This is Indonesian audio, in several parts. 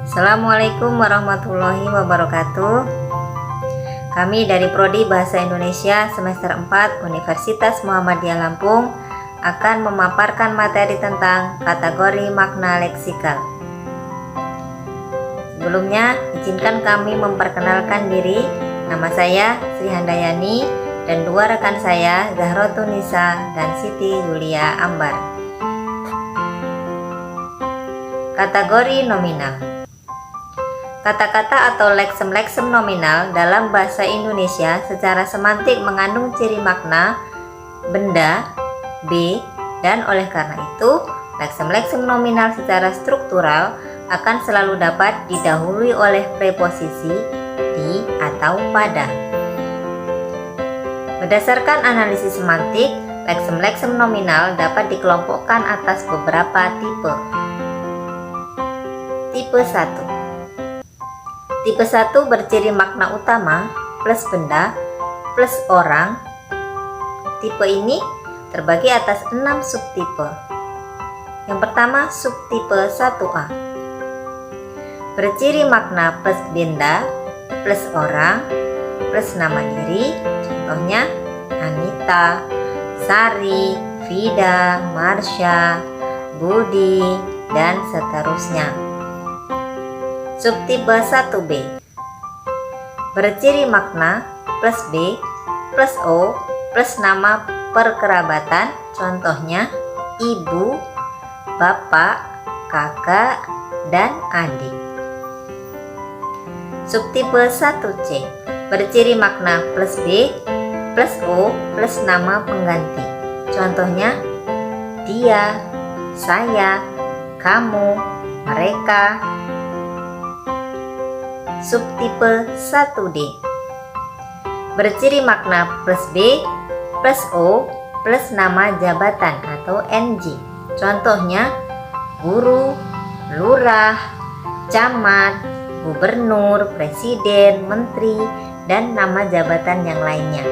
Assalamualaikum warahmatullahi wabarakatuh. Kami dari Prodi Bahasa Indonesia semester 4 Universitas Muhammadiyah Lampung akan memaparkan materi tentang kategori makna leksikal. Sebelumnya, izinkan kami memperkenalkan diri. Nama saya Sri Handayani dan dua rekan saya, Zahratun Nisa dan Siti Yulia Ambar. Kategori nominal. Kata-kata atau leksem-leksem nominal dalam bahasa Indonesia secara semantik mengandung ciri makna benda, B, dan oleh karena itu, leksem-leksem nominal secara struktural akan selalu dapat didahului oleh preposisi di atau pada. Berdasarkan analisis semantik, leksem-leksem nominal dapat dikelompokkan atas beberapa tipe. Tipe 1. Tipe 1 berciri makna utama plus benda plus orang. Tipe ini terbagi atas 6 subtipe. Yang pertama, subtipe 1A. Berciri makna plus benda plus orang plus nama diri. Contohnya Anita, Sari, Vida, Marsha, Budi, dan seterusnya. Subtipe 1B. Berciri makna plus B plus O plus nama perkerabatan. Contohnya ibu, bapak, kakak, dan adik. Subtipe 1C. Berciri makna plus B plus O plus nama pengganti. Contohnya dia, saya, kamu, mereka. Subtipe 1D. Berciri makna plus B plus O plus nama jabatan atau NJ. Contohnya guru, lurah, camat, gubernur, presiden, menteri, dan nama jabatan yang lainnya.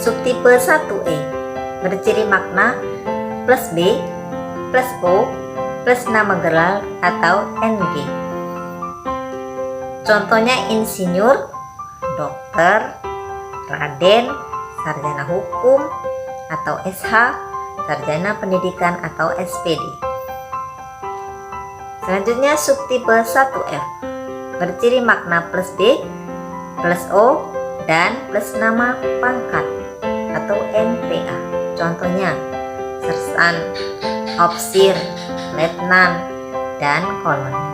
Subtipe 1E. Berciri makna plus B plus O plus nama gelar atau NG. Contohnya insinyur, dokter, raden, sarjana hukum atau SH, sarjana pendidikan atau SPD. Selanjutnya subtipe 1F. Berciri makna plus B, plus O, dan plus nama pangkat atau NPA. Contohnya sersan, ofsir, letnan, dan kolonel.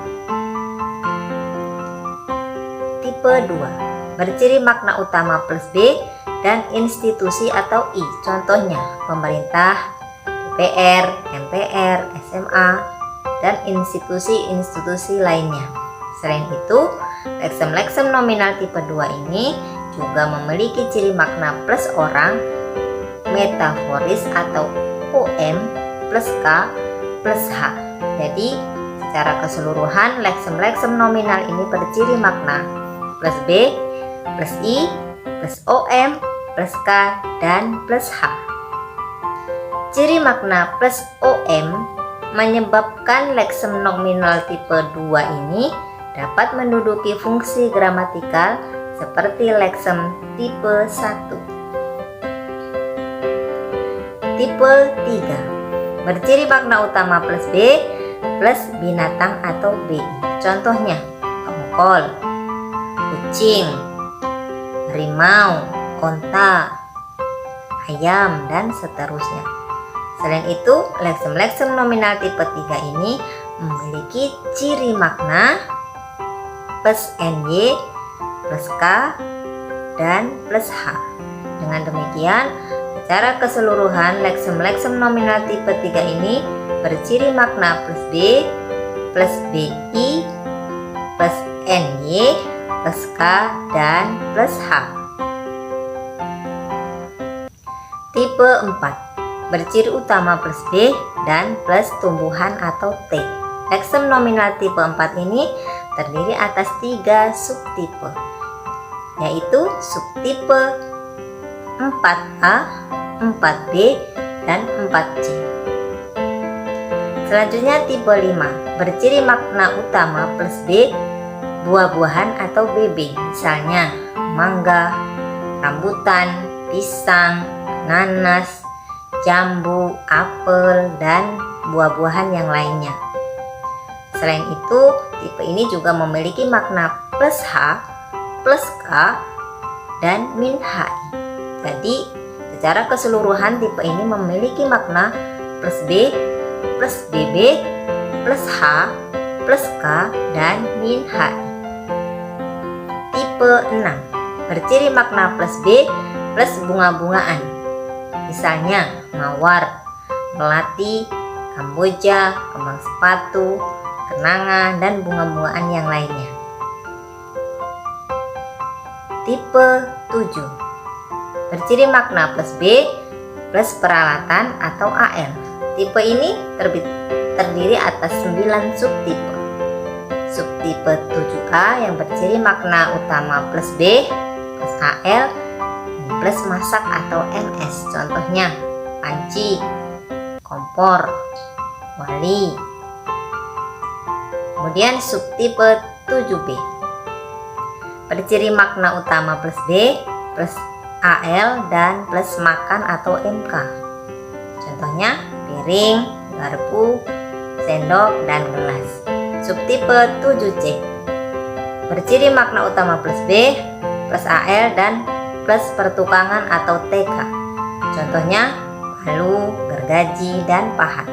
Tipe 2. Berciri makna utama plus B dan institusi atau I. Contohnya pemerintah, DPR, MPR, SMA, dan institusi-institusi lainnya. Selain itu, leksem-leksem nominal tipe 2 ini juga memiliki ciri makna plus orang, metaforis atau OM plus K plus H. Jadi, secara keseluruhan leksem-leksem nominal ini berciri makna plus B, plus I, plus OM, plus K, dan plus H. Ciri makna plus OM menyebabkan leksem nominal tipe 2 ini dapat menduduki fungsi gramatikal seperti leksem tipe 1. Tipe 3. Berciri makna utama plus B plus binatang atau BI. Contohnya tongkol, kucing, harimau, onta, ayam, dan seterusnya. Selain itu, leksem-leksem nominal tipe 3 ini memiliki ciri makna plus NY, plus K, dan plus H. Dengan demikian, secara keseluruhan leksem-leksem nominal tipe 3 ini berciri makna plus B, plus BI, plus NY, plus K, dan plus H. Tipe 4. Berciri utama plus B dan plus tumbuhan atau T. Leksem nominal tipe 4 ini terdiri atas 3 subtipe, yaitu subtipe 4A, 4B, dan 4C. Selanjutnya tipe 5, berciri makna utama plus B, buah-buahan atau BB, misalnya mangga, rambutan, pisang, nanas, jambu, apel, dan buah-buahan yang lainnya. Selain itu, tipe ini juga memiliki makna plus H, plus K, dan min HI. Jadi, secara keseluruhan tipe ini memiliki makna plus B, plus BB, plus H, plus K, dan min HI. Tipe 6, berciri makna plus B, plus bunga-bungaan, misalnya mawar, melati, kamboja, kembang sepatu, kenanga, dan bunga-bungaan yang lainnya. Tipe 7, berciri makna plus B, plus peralatan atau AL. Tipe ini terdiri atas 9 subtipe. Subtipe 7A yang berciri makna utama plus B, plus AL, dan plus masak atau MS. Contohnya panci, kompor, wali. Kemudian subtipe 7B, berciri makna utama plus B, plus AL, dan plus makan atau MK. Contohnya piring, garpu, sendok, dan gelas. Subtipe 7C, berciri makna utama plus B, plus AL, dan plus pertukangan atau TK. Contohnya palu, gergaji, dan pahat.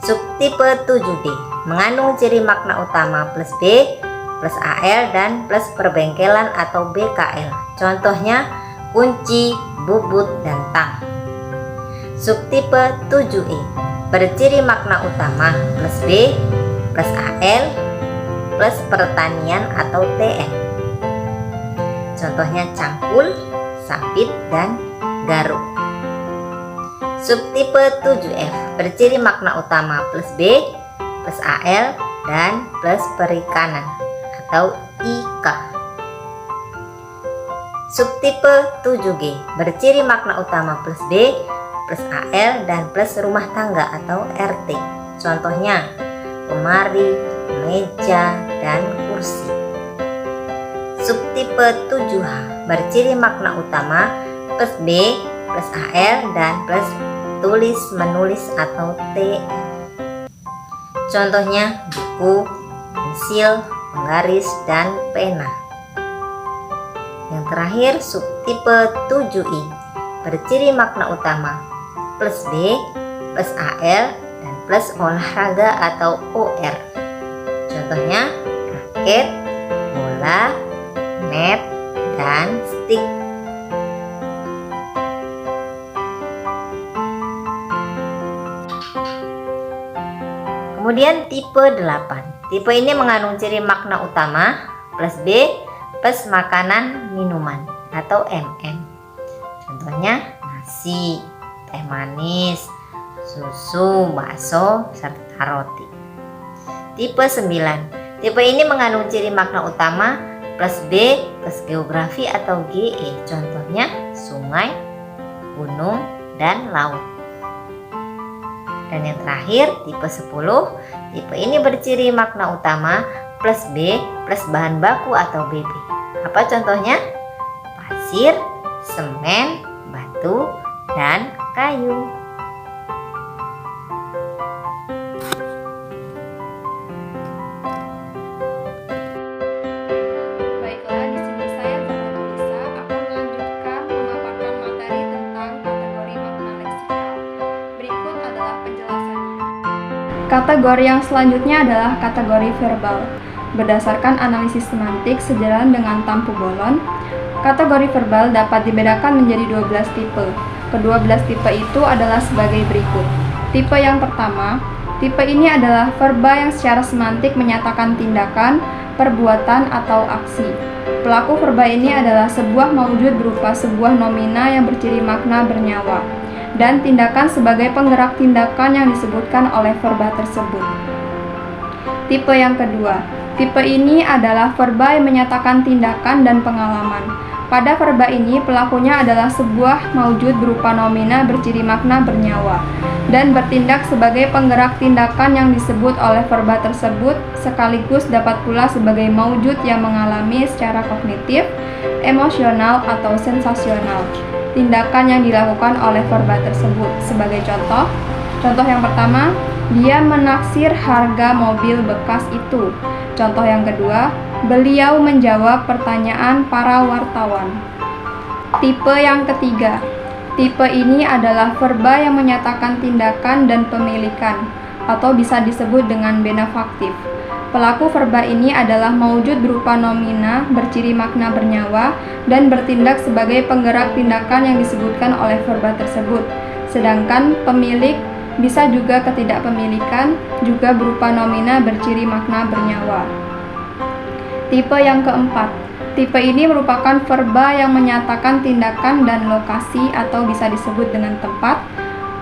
Subtipe 7D mengandung ciri makna utama plus B, plus AL, dan plus perbengkelan atau BKL. Contohnya kunci, bubut, dan tang. Subtipe 7E berciri makna utama plus B, plus AL, plus pertanian atau TN. Contohnya cangkul, sabit, dan garuk. Subtipe 7F berciri makna utama plus B, plus AL, dan plus perikanan atau IK. Subtipe 7G berciri makna utama plus B, plus AL, dan plus rumah tangga atau RT. Contohnya lemari, meja, dan kursi. Subtipe 7H berciri makna utama plus B, plus AL, dan plus tulis menulis atau TM. Contohnya buku, pensil, penggaris, dan pena. Yang terakhir subtipe 7I berciri makna utama plus B, plus AL, dan plus olahraga atau OR. Contohnya raket, bola, net, dan stick. Kemudian tipe 8. Tipe ini mengandung ciri makna utama plus B, plus makanan minuman atau MM. Contohnya nasi, teh manis, susu, bakso, serta roti. Tipe 9. Tipe ini mengandung ciri makna utama plus B, plus geografi atau GE. Contohnya sungai, gunung, dan laut. Dan yang terakhir tipe 10. Tipe ini berciri makna utama plus B, plus bahan baku atau BB. Apa contohnya? Pasir, semen, batu, dan kayu. Baiklah, di sini saya Zahra Lisa akan melanjutkan memaparkan materi tentang kategori makna leksikal. Berikut adalah penjelasannya. Kategori yang selanjutnya adalah kategori verbal. Berdasarkan analisis semantik sejalan dengan Tampu Bolon, kategori verbal dapat dibedakan menjadi 12 tipe. Kedua-belas tipe itu adalah sebagai berikut. Tipe yang pertama, tipe ini adalah verba yang secara semantik menyatakan tindakan, perbuatan, atau aksi. Pelaku verba ini adalah sebuah maujud berupa sebuah nomina yang berciri makna bernyawa, dan tindakan sebagai penggerak tindakan yang disebutkan oleh verba tersebut. Tipe yang kedua, tipe ini adalah verba yang menyatakan tindakan dan pengalaman. Pada verba ini, pelakunya adalah sebuah maujud berupa nomina berciri makna bernyawa dan bertindak sebagai penggerak tindakan yang disebut oleh verba tersebut, sekaligus dapat pula sebagai maujud yang mengalami secara kognitif, emosional, atau sensasional tindakan yang dilakukan oleh verba tersebut. Sebagai contoh yang pertama, dia menaksir harga mobil bekas itu. Contoh yang kedua, beliau menjawab pertanyaan para wartawan. Tipe yang ketiga. Tipe ini adalah verba yang menyatakan tindakan dan pemilikan, atau bisa disebut dengan benefaktif. Pelaku verba ini adalah maujud berupa nomina berciri makna bernyawa dan bertindak sebagai penggerak tindakan yang disebutkan oleh verba tersebut. Sedangkan pemilik bisa juga ketidakpemilikan, juga berupa nomina berciri makna bernyawa. Tipe yang keempat. Tipe ini merupakan verba yang menyatakan tindakan dan lokasi, atau bisa disebut dengan tempat.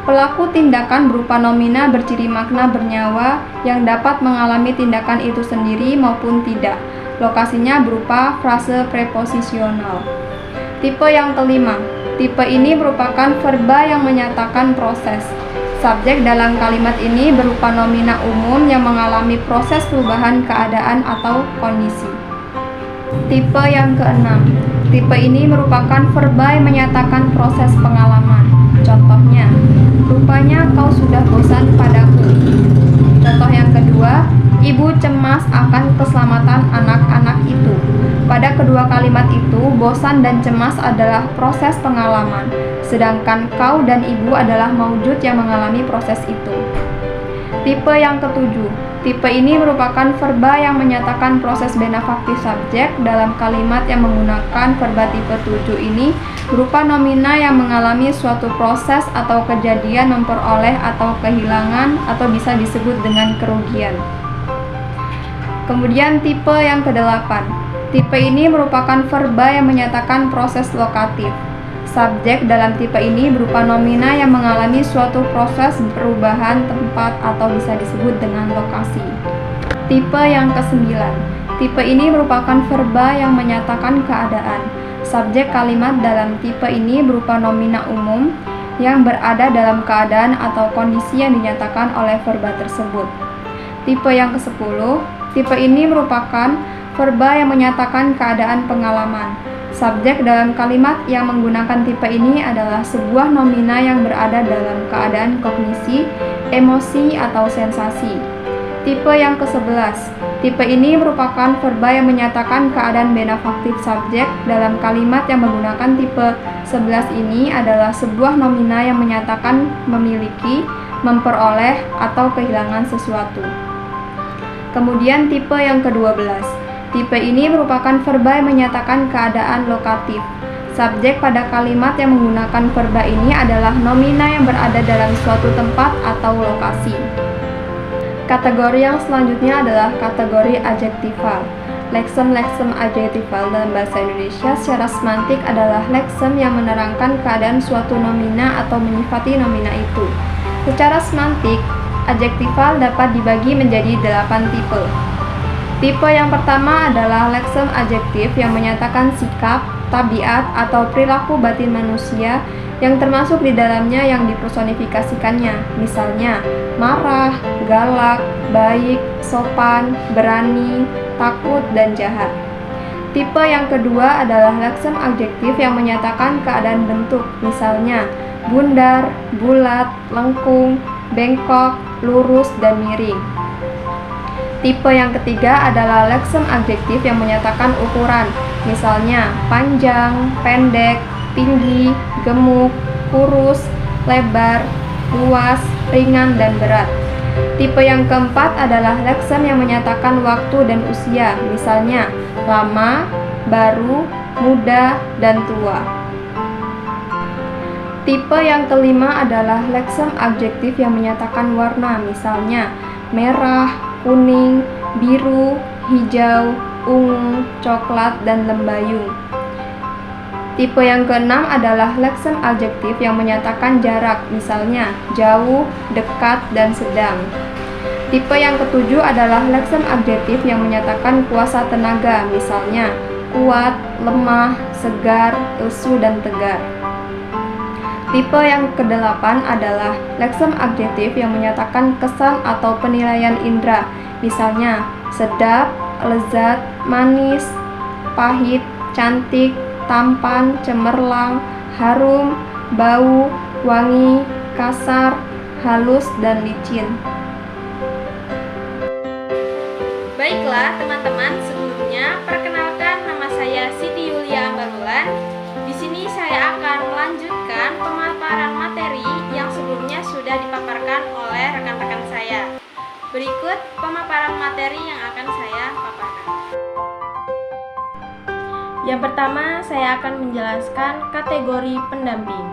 Pelaku tindakan berupa nomina berciri makna bernyawa yang dapat mengalami tindakan itu sendiri maupun tidak. Lokasinya berupa frase preposisional. Tipe yang kelima. Tipe ini merupakan verba yang menyatakan proses. Subjek dalam kalimat ini berupa nomina umum yang mengalami proses perubahan keadaan atau kondisi. Tipe yang keenam. Tipe ini merupakan verba yang menyatakan proses pengalaman. Contohnya, rupanya kau sudah bosan padaku. Contoh yang kedua, ibu cemas akan keselamatan anak-anak itu. Pada kedua kalimat itu, bosan dan cemas adalah proses pengalaman, sedangkan kau dan ibu adalah maujud yang mengalami proses itu. Tipe yang ketujuh. Tipe ini merupakan verba yang menyatakan proses benefaktif subjek dalam kalimat yang menggunakan verba tipe 7 ini berupa nomina yang mengalami suatu proses atau kejadian memperoleh atau kehilangan, atau bisa disebut dengan kerugian. Kemudian tipe yang kedelapan. Tipe ini merupakan verba yang menyatakan proses lokatif. Subjek dalam tipe ini berupa nomina yang mengalami suatu proses perubahan tempat, atau bisa disebut dengan lokasi. Tipe yang kesembilan. Tipe ini merupakan verba yang menyatakan keadaan. Subjek kalimat dalam tipe ini berupa nomina umum yang berada dalam keadaan atau kondisi yang dinyatakan oleh verba tersebut. Tipe yang ke-10. Tipe ini merupakan verba yang menyatakan keadaan pengalaman. Subjek dalam kalimat yang menggunakan tipe ini adalah sebuah nomina yang berada dalam keadaan kognisi, emosi, atau sensasi. Tipe yang ke-11. Tipe ini merupakan verba yang menyatakan keadaan benefaktif subjek dalam kalimat yang menggunakan tipe 11 ini adalah sebuah nomina yang menyatakan memiliki, memperoleh, atau kehilangan sesuatu. Kemudian tipe yang ke-12. Tipe ini merupakan verba yang menyatakan keadaan lokatif. Subjek pada kalimat yang menggunakan verba ini adalah nomina yang berada dalam suatu tempat atau lokasi. Kategori yang selanjutnya adalah kategori adjektifal. Leksem adjektifal dalam bahasa Indonesia secara semantik adalah leksem yang menerangkan keadaan suatu nomina atau menyifati nomina itu. Secara semantik, adjektifal dapat dibagi menjadi 8 tipe. Tipe yang pertama adalah leksem adjektif yang menyatakan sikap, tabiat, atau perilaku batin manusia yang termasuk di dalamnya yang dipersonifikasikannya, misalnya marah, galak, baik, sopan, berani, takut, dan jahat. Tipe yang kedua adalah leksem adjektif yang menyatakan keadaan bentuk, misalnya bundar, bulat, lengkung, bengkok, lurus, dan miring. Tipe yang ketiga adalah leksem adjektif yang menyatakan ukuran, misalnya panjang, pendek, tinggi, gemuk, kurus, lebar, luas, ringan, dan berat. Tipe yang keempat adalah leksem yang menyatakan waktu dan usia, misalnya lama, baru, muda, dan tua. Tipe yang kelima adalah leksem adjektif yang menyatakan warna, misalnya merah, kuning, biru, hijau, ungu, coklat, dan lembayung. Tipe yang keenam adalah leksem adjektif yang menyatakan jarak, misalnya jauh, dekat, dan sedang. Tipe yang ketujuh adalah leksem adjektif yang menyatakan kuasa tenaga, misalnya kuat, lemah, segar, lesu, dan tegar. Tipe yang kedelapan adalah leksem adjektif yang menyatakan kesan atau penilaian indera, misalnya sedap, lezat, manis, pahit, cantik, tampan, cemerlang, harum, bau, wangi, kasar, halus, dan licin. Baiklah teman-teman, sebelumnya perkenalkan nama saya Siti Yulia Ambarulan. Di sini saya akan melanjutkan pemaparan materi yang sebelumnya sudah dipaparkan oleh rekan-rekan saya. Berikut pemaparan materi yang akan saya paparkan. Yang pertama, saya akan menjelaskan kategori pendamping.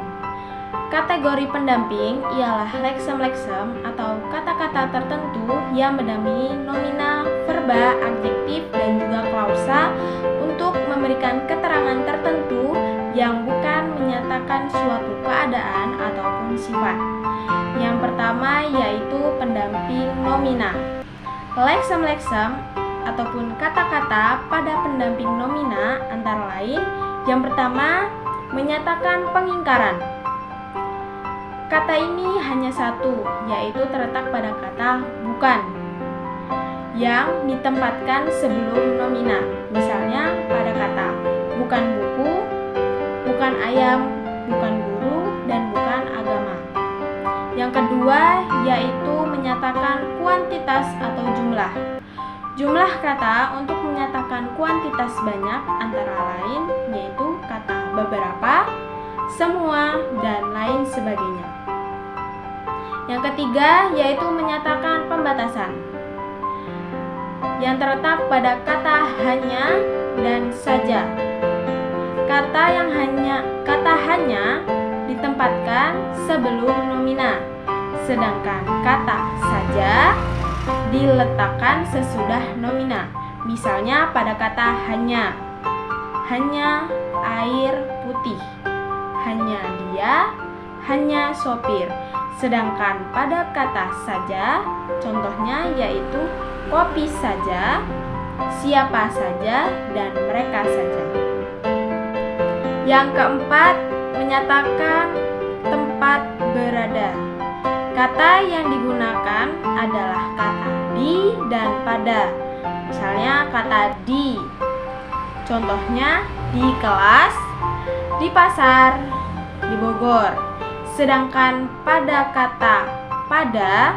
Kategori pendamping ialah leksem-leksem atau kata-kata tertentu yang mendampingi nomina, verba, adjektif, dan juga klausa untuk memberikan keterangan tertentu yang bukan menyatakan suatu keadaan ataupun sifat. Yang pertama yaitu pendamping nomina. Leksem-leksem ataupun kata-kata pada pendamping nomina antara lain yang pertama menyatakan pengingkaran. Kata ini hanya satu, yaitu terletak pada kata bukan yang ditempatkan sebelum nomina. Misalnya pada kata bukan buku, bukan ayam, bukan guru, dan bukan agama. Yang kedua yaitu menyatakan kuantitas atau jumlah. Jumlah kata untuk menyatakan kuantitas banyak antara lain yaitu kata beberapa, semua, dan lain sebagainya. Yang ketiga yaitu menyatakan pembatasan yang terletak pada kata hanya dan saja. Kata hanya ditempatkan sebelum nomina, sedangkan kata saja diletakkan sesudah nomina. Misalnya pada kata hanya air putih, hanya dia, hanya sopir. Sedangkan pada kata saja, contohnya yaitu kopi saja, siapa saja, dan mereka saja. Yang keempat, menyatakan tempat berada. Kata yang digunakan adalah kata di dan pada. Misalnya kata di, contohnya di kelas, di pasar, di Bogor. Sedangkan pada kata pada,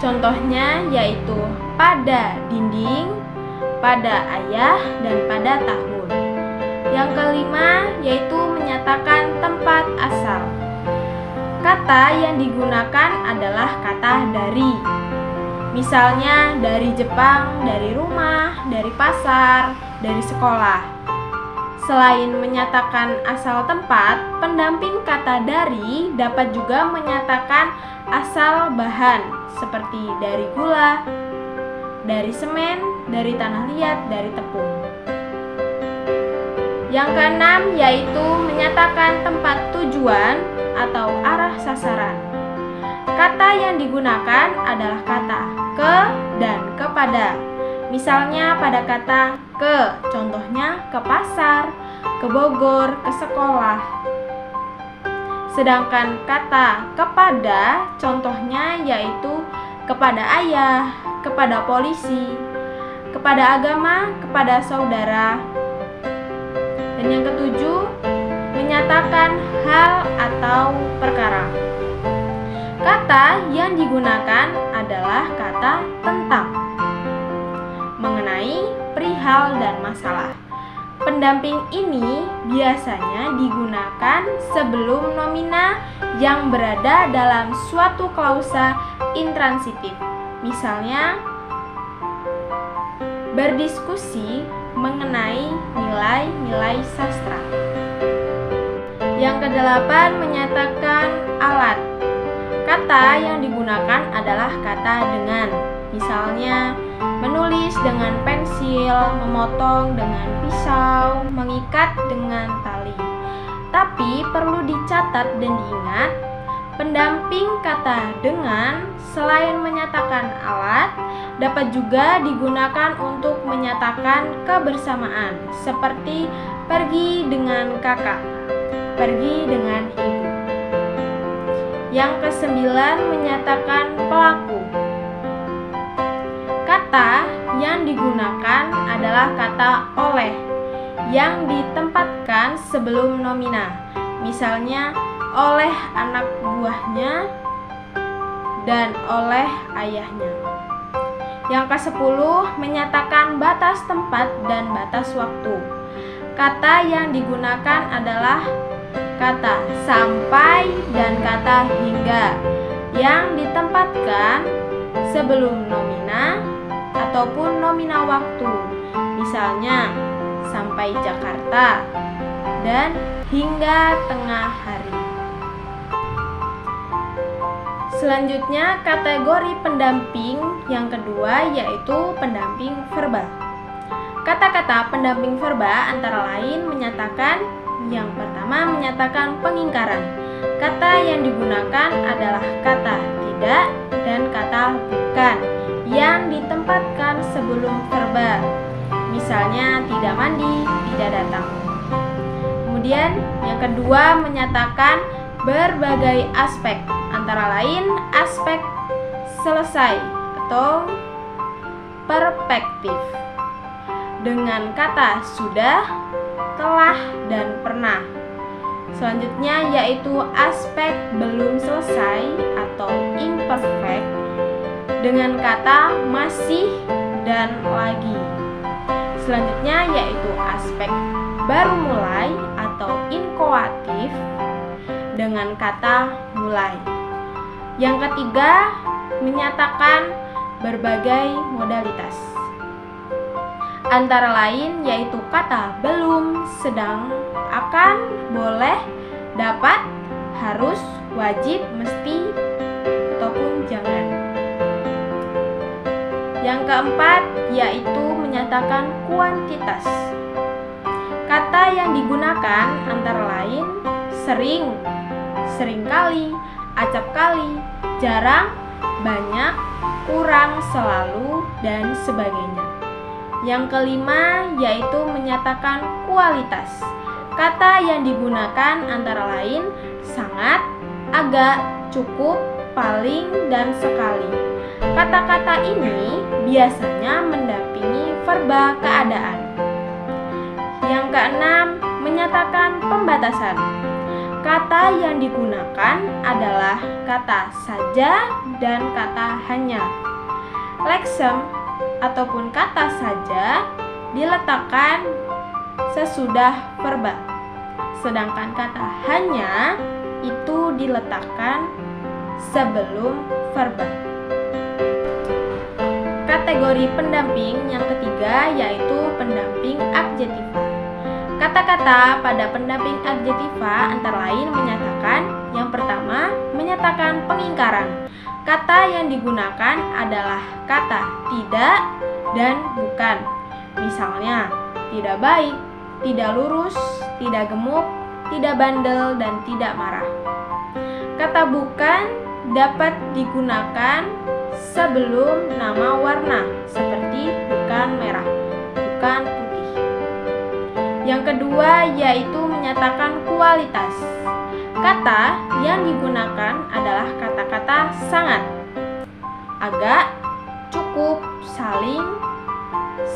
contohnya yaitu pada dinding, pada ayah, dan pada tahun. Yang kelima yaitu menyatakan tempat asal. Kata yang digunakan adalah kata dari. Misalnya dari Jepang, dari rumah, dari pasar, dari sekolah. Selain menyatakan asal tempat, pendamping kata dari dapat juga menyatakan asal bahan seperti dari gula, dari semen, dari tanah liat, dari tepung. Yang keenam yaitu menyatakan tempat tujuan atau arah sasaran. Kata yang digunakan adalah kata ke dan kepada. Misalnya pada kata ke, contohnya ke pasar, ke Bogor, ke sekolah. Sedangkan kata kepada, contohnya yaitu kepada ayah, kepada polisi, kepada agama, kepada saudara. Dan yang ketujuh, menyatakan hal atau perkara. Kata yang digunakan adalah kata tentang, mengenai, perihal, dan masalah. Pendamping ini biasanya digunakan sebelum nomina yang berada dalam suatu klausa intransitif. Misalnya, berdiskusi mengenai nilai-nilai sastra. Yang kedelapan, menyatakan alat. Kata yang digunakan adalah kata dengan. Misalnya, menulis dengan pensil, memotong dengan pisau, mengikat dengan tali. Tapi perlu dicatat dan diingat, Pendamping kata dengan selain menyatakan alat, dapat juga digunakan untuk menyatakan kebersamaan, seperti pergi dengan kakak, pergi dengan ibu. Yang kesembilan, menyatakan pelaku. Kata yang digunakan adalah kata oleh yang ditempatkan sebelum nomina. Misalnya, oleh anak buahnya dan oleh ayahnya. Yang ke-10, menyatakan batas tempat dan batas waktu. Kata yang digunakan adalah kata sampai dan kata hingga yang ditempatkan sebelum nomina ataupun nomina waktu. Misalnya, sampai Jakarta dan hingga tengah hari. Selanjutnya, kategori pendamping yang kedua yaitu pendamping verba. Kata-kata pendamping verba antara lain menyatakan, yang pertama menyatakan pengingkaran. Kata yang digunakan adalah kata tidak dan kata bukan yang ditempatkan sebelum verba. Misalnya, tidak mandi, tidak datang. Kemudian yang kedua menyatakan berbagai aspek, antara lain aspek selesai atau perspektif dengan kata sudah, telah, dan pernah. Selanjutnya yaitu aspek belum selesai atau imperfect dengan kata masih dan lagi. Selanjutnya yaitu aspek baru mulai atau inkoatif dengan kata mulai. Yang ketiga, menyatakan berbagai modalitas. Antara lain yaitu kata belum, sedang, akan, boleh, dapat, harus, wajib, mesti, ataupun jangan. Yang keempat yaitu menyatakan kuantitas. Kata yang digunakan antara lain sering, seringkali, acap kali, jarang, banyak, kurang, selalu, dan sebagainya. Yang kelima yaitu menyatakan kualitas. Kata yang digunakan antara lain sangat, agak, cukup, paling, dan sekali. Kata-kata ini biasanya mendampingi verba keadaan. Yang keenam, menyatakan pembatasan. Kata yang digunakan adalah kata saja dan kata hanya. Leksem ataupun kata saja diletakkan sesudah verba, sedangkan kata hanya itu diletakkan sebelum verba. Kategori pendamping yang ketiga yaitu pendamping adjektiva. Kata-kata pada pendamping adjektiva antara lain menyatakan, yang pertama menyatakan pengingkaran. Kata yang digunakan adalah kata tidak dan bukan. Misalnya, tidak baik, tidak lurus, tidak gemuk, tidak bandel, dan tidak marah. Kata bukan dapat digunakan sebelum nama warna, seperti bukan merah, bukan putih. Yang kedua yaitu menyatakan kualitas. Kata yang digunakan adalah kata-kata sangat, agak, cukup, saling,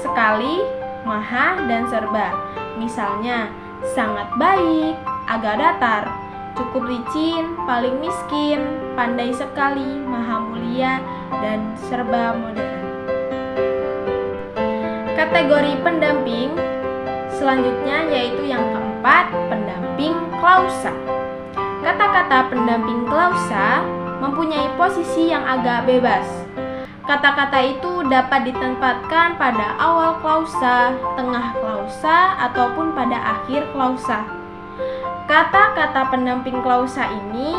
sekali, maha, dan serba. Misalnya, sangat baik, agak datar, cukup licin, paling miskin, pandai sekali, maha mulia, dan serba modern. Kategori pendamping selanjutnya yaitu yang keempat, pendamping klausa. Kata-kata pendamping klausa mempunyai posisi yang agak bebas. Kata-kata itu dapat ditempatkan pada awal klausa, tengah klausa, ataupun pada akhir klausa. Kata-kata pendamping klausa ini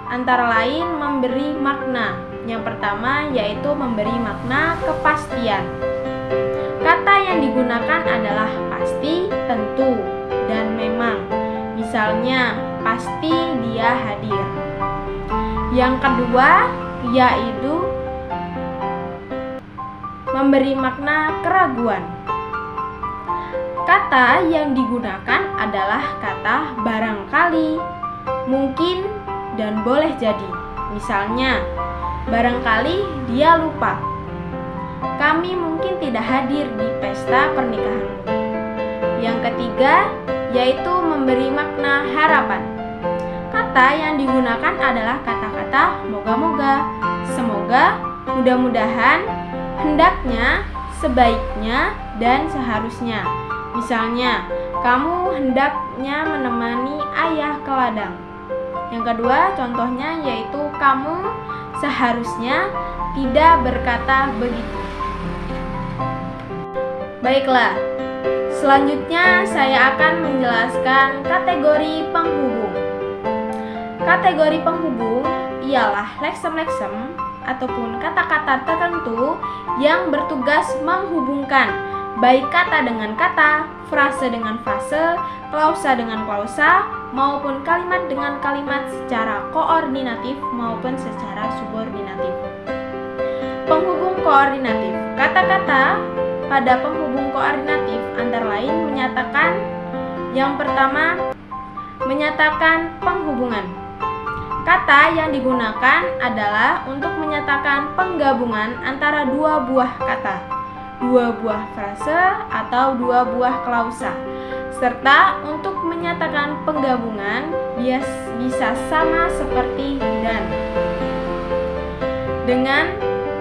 antara lain memberi makna. Yang pertama yaitu memberi makna kepastian. Kata yang digunakan adalah pasti, tentu, dan memang. Misalnya, pasti dia hadir. Yang kedua yaitu memberi makna keraguan. Kata yang digunakan adalah kata barangkali, mungkin, dan boleh jadi. Misalnya, barangkali dia lupa. Kami mungkin tidak hadir di pesta pernikahanmu. Yang ketiga yaitu memberi makna harapan. Kata yang digunakan adalah kata-kata moga-moga, semoga, mudah-mudahan, hendaknya, sebaiknya, dan seharusnya. Misalnya, kamu hendaknya menemani ayah ke ladang. Yang kedua contohnya yaitu kamu seharusnya tidak berkata begitu. Baiklah, selanjutnya saya akan menjelaskan kategori penghubung. Kategori penghubung ialah leksem-leksem ataupun kata-kata tertentu yang bertugas menghubungkan baik kata dengan kata, frase dengan frase, klausa dengan klausa, maupun kalimat dengan kalimat secara koordinatif maupun secara subordinatif. Penghubung koordinatif. Kata-kata pada penghubung koordinatif antara lain menyatakan yang pertama, menyatakan penghubungan. Kata yang digunakan adalah untuk menyatakan penggabungan antara dua buah kata, dua buah frase atau dua buah klausa, serta untuk menyatakan penggabungan bisa sama seperti dan. Dengan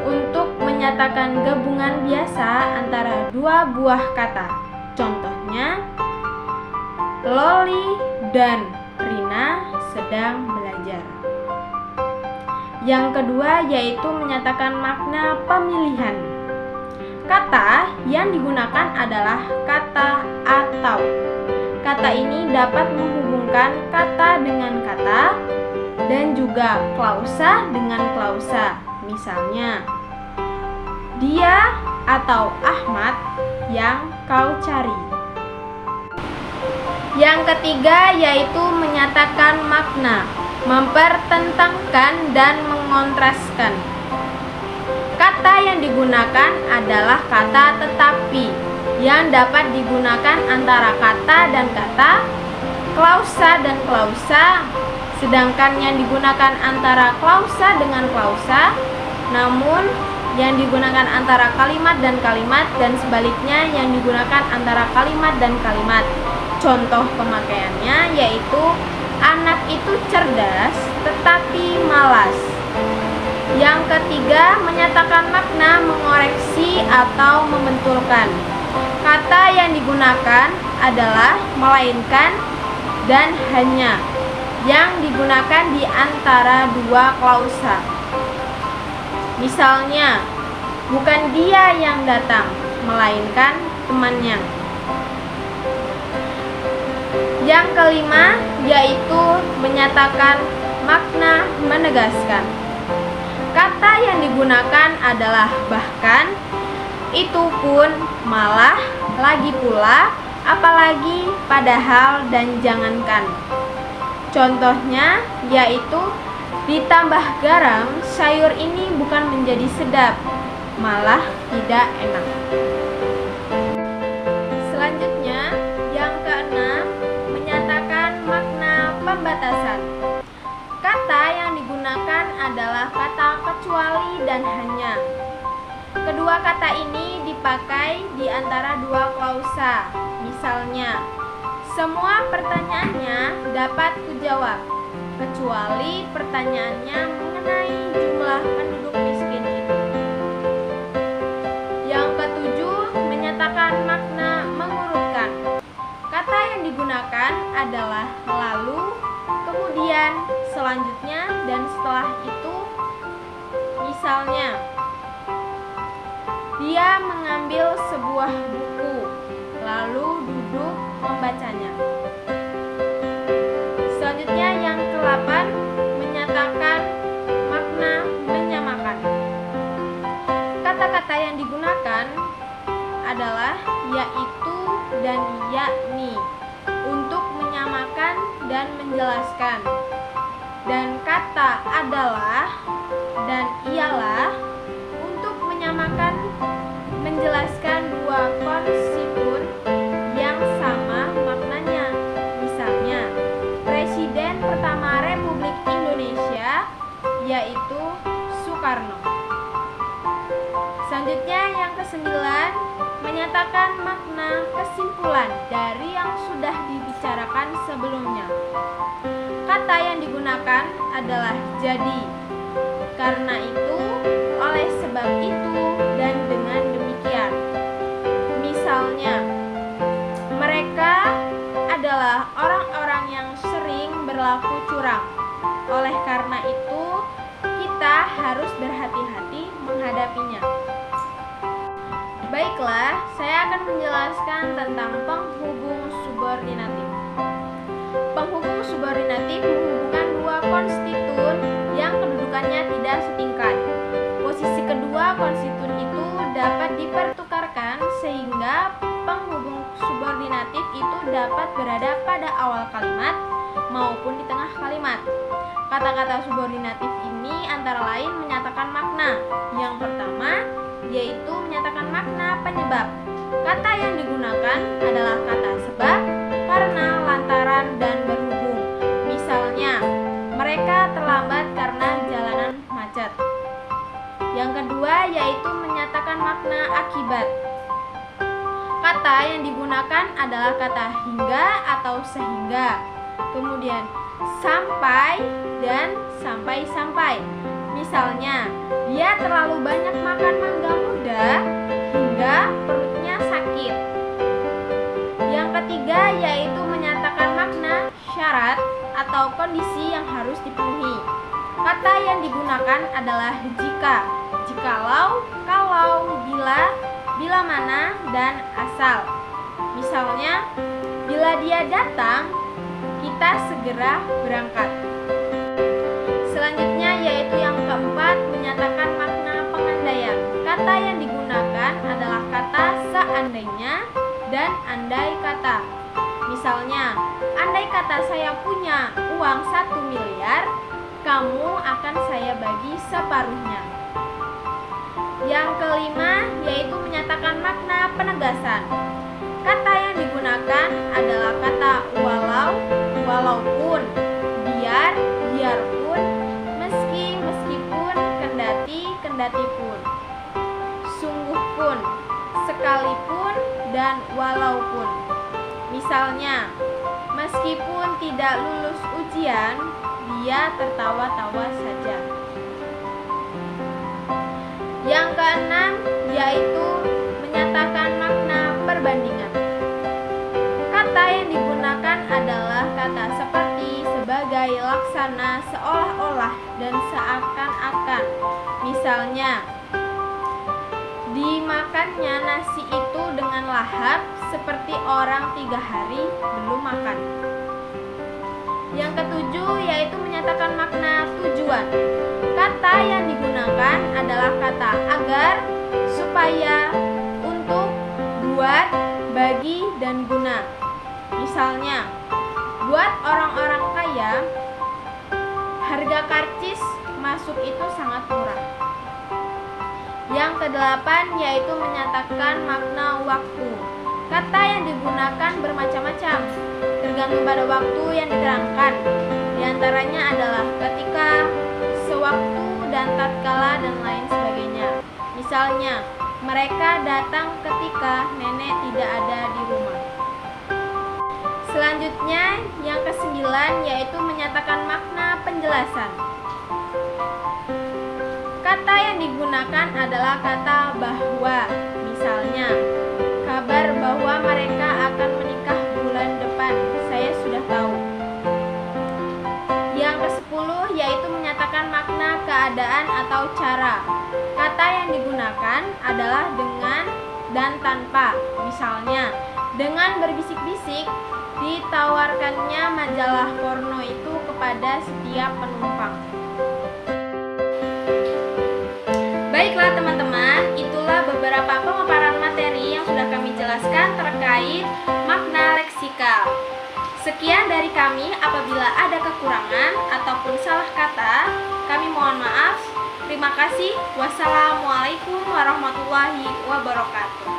untuk menyatakan gabungan biasa antara dua buah kata. Contohnya, Loli dan Rina sedang belajar. Yang kedua yaitu menyatakan makna pemilihan. Kata yang digunakan adalah kata atau. Kata ini dapat menghubungkan kata dengan kata dan juga klausa dengan klausa. Misalnya, dia atau Ahmad yang kau cari. Yang ketiga yaitu menyatakan makna, mempertentangkan dan mengontraskan. Kata yang digunakan adalah kata tetapi yang dapat digunakan antara kata dan kata, klausa dan klausa, sedangkan yang digunakan antara klausa dengan klausa, namun yang digunakan antara kalimat dan kalimat, dan sebaliknya yang digunakan antara kalimat dan kalimat. Contoh pemakaiannya yaitu anak itu cerdas tetapi malas. Yang ketiga, menyatakan makna, mengoreksi atau membenturkan. Kata yang digunakan adalah melainkan dan hanya, yang digunakan di antara dua klausa. Misalnya, bukan dia yang datang, melainkan temannya. Yang kelima yaitu menyatakan makna, menegaskan. Kata yang digunakan adalah bahkan, itu pun, malah, lagi pula, apalagi, padahal, dan jangankan. Contohnya yaitu ditambah garam, sayur ini bukan menjadi sedap, malah tidak enak. Selanjutnya, yang keenam, menyatakan makna pembatasan. Kata yang digunakan adalah kata kecuali dan hanya. Kedua kata ini dipakai di antara dua klausa. Misalnya, semua pertanyaannya dapat kujawab, kecuali pertanyaannya mengenai jumlah penduduk miskin itu. Yang ketujuh, menyatakan makna mengurutkan. Kata yang digunakan adalah lalu, kemudian, selanjutnya, dan setelah itu. Misalnya, dia mengambil sebuah buku, lalu duduk membacanya. Selanjutnya yang ke-8, menyatakan makna menyamakan. Kata-kata yang digunakan adalah yaitu dan yakni untuk menyamakan dan menjelaskan. dan kata adalah dan ialah untuk menyamakan menjelaskan dua konstituen yang sama maknanya. Misalnya, Presiden pertama Republik Indonesia yaitu Soekarno. Selanjutnya yang kesembilan, menyatakan makna kesimpulan dari yang sudah dibicarakan sebelumnya. Kata yang digunakan adalah jadi. Karena itu, oleh sebab itu, dan dengan demikian. Misalnya, mereka adalah orang-orang yang sering berlaku curang. Oleh karena itu, kita harus berhati-hati menghadapinya. Baiklah, saya akan menjelaskan tentang penghubung subordinatif. Penghubung subordinatif menghubungkan dua konstituen yang kedudukannya tidak setingkat. Posisi kedua konstituen itu dapat dipertukarkan sehingga penghubung subordinatif itu dapat berada pada awal kalimat maupun di tengah kalimat. Kata-kata subordinatif ini antara lain menyatakan makna. Yang pertama yaitu menyatakan makna penyebab. Kata yang digunakan adalah kata sebab, karena, lantaran, dan berhubung. Misalnya, mereka terlambat karena jalanan macet. Yang kedua yaitu menyatakan makna akibat. Kata yang digunakan adalah kata hingga atau sehingga. Kemudian sampai dan sampai-sampai. Misalnya, dia terlalu banyak makan mangga muda hingga perutnya sakit. Yang ketiga yaitu menyatakan makna syarat atau kondisi yang harus dipenuhi. Kata yang digunakan adalah jika, jikalau, kalau, bila, bila mana, dan asal. Misalnya, bila dia datang, kita segera berangkat. Selanjutnya yaitu yang keempat, menyatakan makna pengandaian. Kata yang digunakan adalah kata seandainya dan andai kata. Misalnya, andai kata saya punya uang 1 miliar, kamu akan saya bagi separuhnya. Yang kelima yaitu menyatakan makna penegasan. Kata yang digunakan adalah kata walau, walaupun, biar, biarpun, meski, meskipun, kendati, kendatipun, sungguh pun, sekalipun, dan walaupun. Misalnya, meskipun tidak lulus ujian, dia tertawa-tawa saja. Yang keenam yaitu menyatakan makna perbandingan. Kata yang digunakan adalah kata seperti, sebagai, laksana, seolah-olah, dan seakan-akan. Misalnya, dimakannya nasi itu dengan lahap seperti orang 3 hari belum makan. Yang ketujuh yaitu menyatakan makna tujuan. Kata yang digunakan adalah kata agar, supaya, untuk, buat, bagi, dan guna. Misalnya, buat orang-orang kaya, harga karcis masuk itu sangat murah. Yang kedelapan yaitu menyatakan makna waktu. Kata yang digunakan bermacam-macam, tergantung pada waktu yang diterangkan. Di antaranya adalah ketika, sewaktu, dan tatkala, dan lain sebagainya. Misalnya, mereka datang ketika nenek tidak ada di rumah. Selanjutnya, yang kesembilan yaitu menyatakan makna penjelasan. Kata yang digunakan adalah kata bahwa. Misalnya, kabar bahwa mereka akan menikah bulan depan, saya sudah tahu. Yang ke-10 yaitu menyatakan makna keadaan atau cara. Kata yang digunakan adalah dengan dan tanpa. Misalnya, dengan berbisik-bisik, ditawarkannya majalah porno itu kepada setiap penumpang. Baiklah teman-teman, itulah beberapa pemaparan materi yang sudah kami jelaskan terkait makna leksikal. Sekian dari kami, apabila ada kekurangan ataupun salah kasih. Wassalamualaikum warahmatullahi wabarakatuh.